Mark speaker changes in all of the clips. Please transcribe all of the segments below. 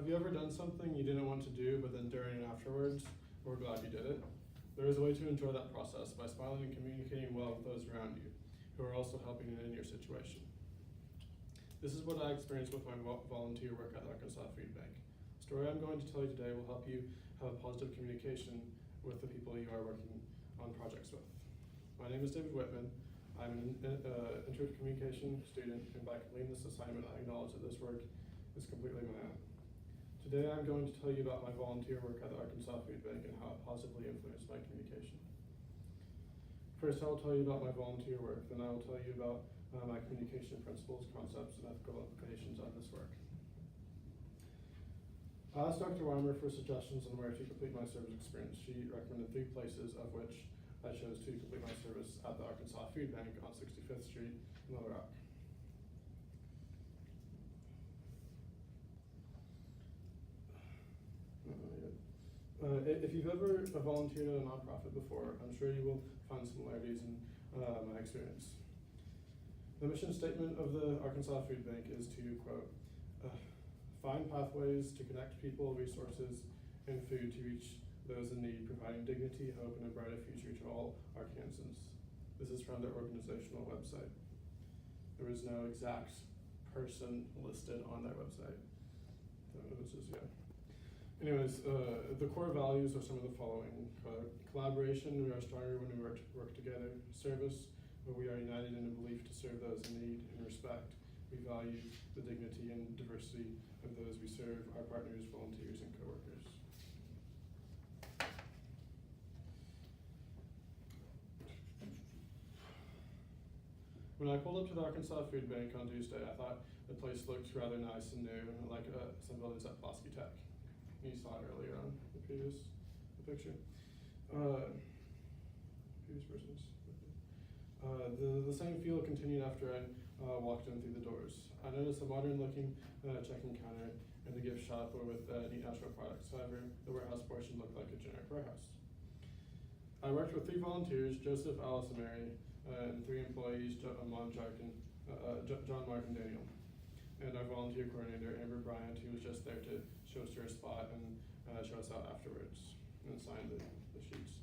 Speaker 1: Have you ever done something you didn't want to do, but then during and afterwards, we're glad you did it? There is a way to enjoy that process by smiling and communicating well with those around you, who are also helping in your situation. This is what I experienced with my volunteer work at the Arkansas Food Bank. The story I'm going to tell you today will help you have positive communication with the people you are working on projects with. My name is David Whitman. I'm an intro to communication student, and by completing this assignment, I acknowledge that this work is completely my own. Today, I'm going to tell you about my volunteer work at the Arkansas Food Bank and how it positively influenced my communication. First, I will tell you about my volunteer work, then I will tell you about my communication principles, concepts, and ethical implications of this work. I asked Dr. Weimer for suggestions on where to complete my service experience. She recommended 3 places, of which I chose to complete my service at the Arkansas Food Bank on 65th Street in Little Rock. If you've ever volunteered at a nonprofit before, I'm sure you will find similarities in my experience. The mission statement of the Arkansas Food Bank is to, quote, find pathways to connect people, resources, and food to reach those in need, providing dignity, hope, and a brighter future to all Arkansans. This is from their organizational website. There is no exact person listed on their website. So it was just, yeah. Anyways, the core values are some of the following. Collaboration, we are stronger when we work together. Service, where we are united in a belief to serve those in need. And respect, we value the dignity and diversity of those we serve, our partners, volunteers, and coworkers. When I pulled up to the Arkansas Food Bank on Tuesday, I thought the place looked rather nice and new, like some buildings at Pulaski Tech. You saw it earlier on the previous picture. Previous versions. The same feel continued after I walked in through the doors. I noticed a modern-looking checking counter and the gift shop with neat natural products. However, the warehouse portion looked like a generic warehouse. I worked with 3 volunteers, Joseph, Alice, and Mary, and 3 employees, John, Mark, and Daniel. And our volunteer coordinator, Amber Bryant, who was just there to show us her spot and show us out afterwards and sign the sheets.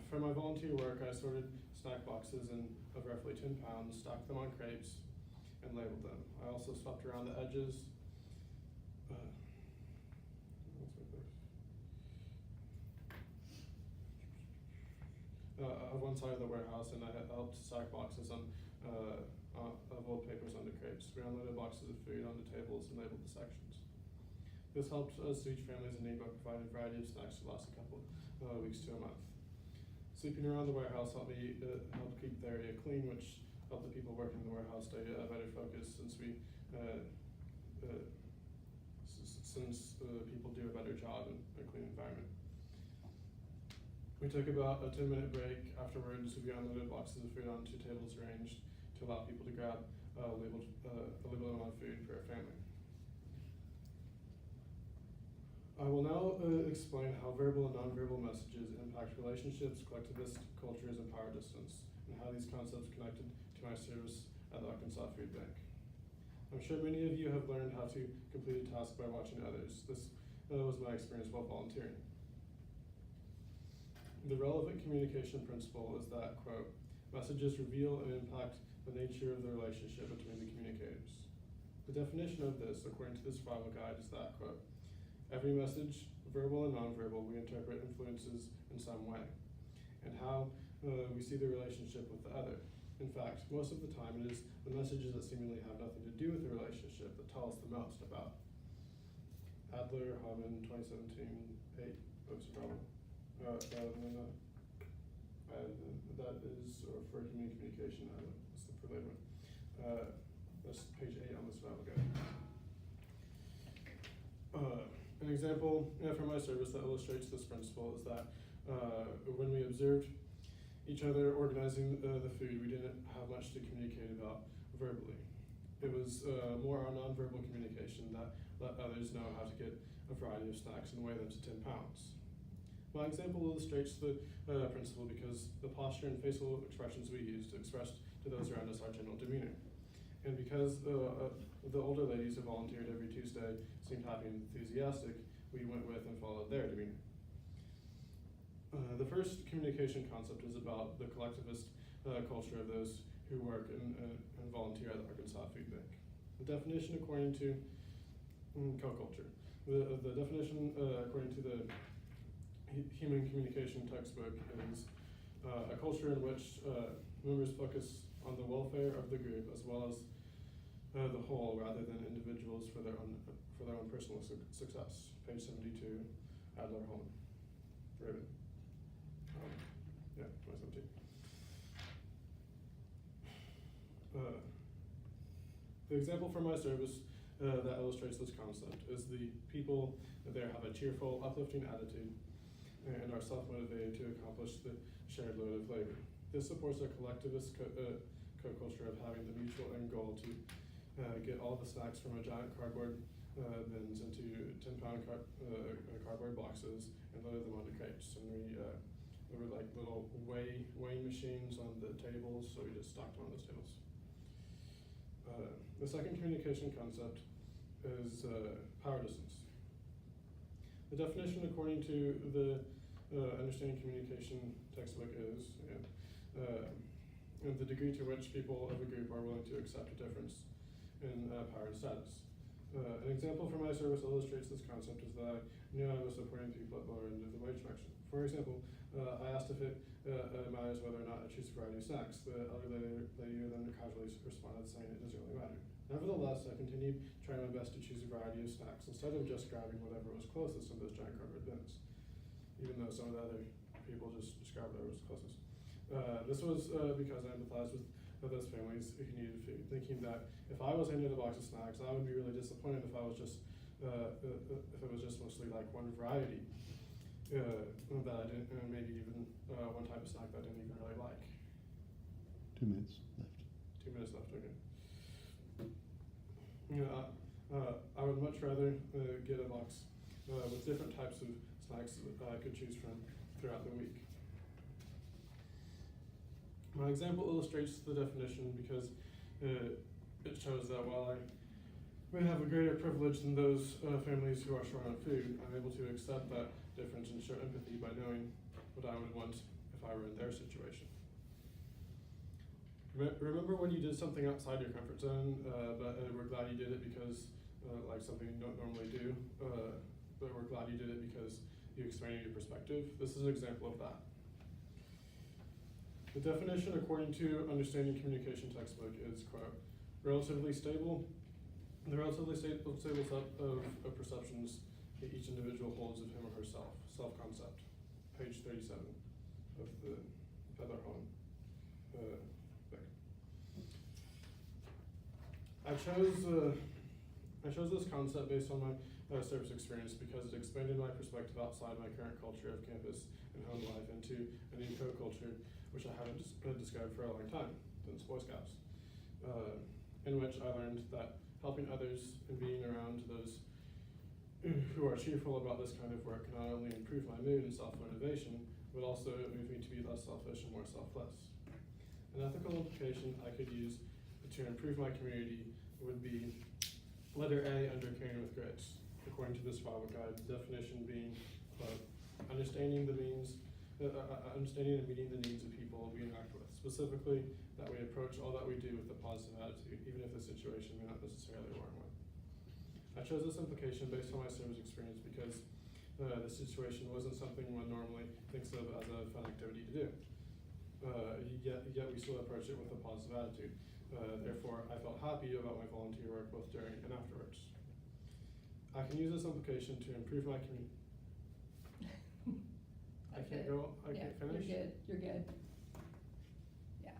Speaker 1: For my volunteer work, I sorted snack boxes of roughly 10 pounds, stacked them on crates, and labeled them. I also swept around the edges. Of one side of the warehouse, and I had helped stack boxes of old papers onto crates. We unloaded boxes of food onto tables and labeled the sections. This helped us reach families in need by providing a variety of snacks to last a couple weeks to a month. Sweeping around the warehouse helped keep the area clean, which helped the people working in the warehouse stay better focused since people do a better job in a clean environment. We took about a 10-minute break afterwards. We unloaded boxes of food onto tables arranged to allow people to grab a label on food for a family. I will now explain how verbal and nonverbal messages impact relationships, collectivist cultures, and power distance, and how these concepts connected to my service at the Arkansas Food Bank. I'm sure many of you have learned how to complete a task by watching others. This was my experience while volunteering. The relevant communication principle is that, quote, messages reveal and impact the nature of the relationship between the communicators. The definition of this, according to the survival guide, is that, quote, every message, verbal and nonverbal, we interpret influences in some way, and how we see the relationship with the other. In fact, most of the time it is the messages that seemingly have nothing to do with the relationship that tell us the most about. Adler, Hamann, 2017, 8, Books of Problem. That is for human communication. That's the for later one. That's page 8 on the survival guide. An example from my service that illustrates this principle is that when we observed each other organizing the food, we didn't have much to communicate about verbally. It was more our nonverbal communication that let others know how to get a variety of snacks and weigh them to 10 pounds. My example illustrates the principle because the posture and facial expressions we use to express to those around us our general demeanor. And because the older ladies who volunteered every Tuesday seemed happy and enthusiastic, we went with and followed their demeanor. The first communication concept is about the collectivist culture of those who work and volunteer at the Arkansas Food Bank. The definition according to co-culture. The definition according to the Human Communication textbook is a culture in which members focus on the welfare of the group as well as the whole rather than individuals for their own personal success. Page 72, Adler Holland. Raven. Yeah, 2017. The example from my service that illustrates this concept is the people there have a cheerful, uplifting attitude and are self-motivated to accomplish the shared load of labor. This supports a collectivist co-culture of having the mutual end goal to get all the snacks from a giant cardboard bins into 10-pound cardboard boxes and load them onto crates. And there were like little weighing machines on the tables, so we just stocked them on those tables. The second communication concept is power distance. The definition according to the Understanding Communication textbook is the degree to which people of a group are willing to accept a difference in power and status. An example from my service illustrates this concept is that I knew I was supporting people at lower end of the wage spectrum. For example, I asked if it matters whether or not I choose a variety of snacks. The other lady then casually responded saying it doesn't really matter. Nevertheless, I continued trying my best to choose a variety of snacks instead of just grabbing whatever was closest in those giant cardboard bins, even though some of the other people just grabbed whatever was closest. This was because I empathized with those families who needed food, thinking that if I was handed a box of snacks, I would be really disappointed if I was just if it was just mostly like one variety that I didn't, and maybe even one type of snack that I didn't even really like.
Speaker 2: 2 minutes left.
Speaker 1: 2 minutes left, okay. I would much rather get a box with different types of snacks that I could choose from throughout the week. My example illustrates the definition because it shows that while I may have a greater privilege than those families who are short on food, I'm able to accept that difference and show empathy by knowing what I would want if I were in their situation. Remember when you did something outside your comfort zone, but we're glad you did it because like something you don't normally do, but we're glad you did it because you expanded your perspective? This is an example of that. The definition according to Understanding Communication textbook is, quote, relatively stable. The relatively stable set of perceptions that each individual holds of him or herself, self-concept, page 37 of the Adler Holland book. I chose this concept based on my service experience because it expanded my perspective outside my current culture of campus and home life into a new co-culture which I haven't described for a long time, since Boy Scouts, in which I learned that helping others and being around those who are cheerful about this kind of work not only improve my mood and self-motivation, but also move me to be less selfish and more selfless. An ethical implication I could use to improve my community would be letter A under Caring with Grit, according to the survival guide, the definition being understanding and meeting the needs of people we interact with, specifically that we approach all that we do with a positive attitude, even if the situation may not necessarily warrant one. I chose this implication based on my service experience because the situation wasn't something one normally thinks of as a fun activity to do. Yet we still approach it with a positive attitude. Therefore, I felt happy about my volunteer work both during and afterwards. I can use this implication to improve my community. I can't finish?
Speaker 3: You're good. Yeah.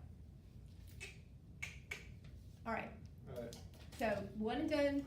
Speaker 3: All right.
Speaker 1: All right.
Speaker 3: So, one and done.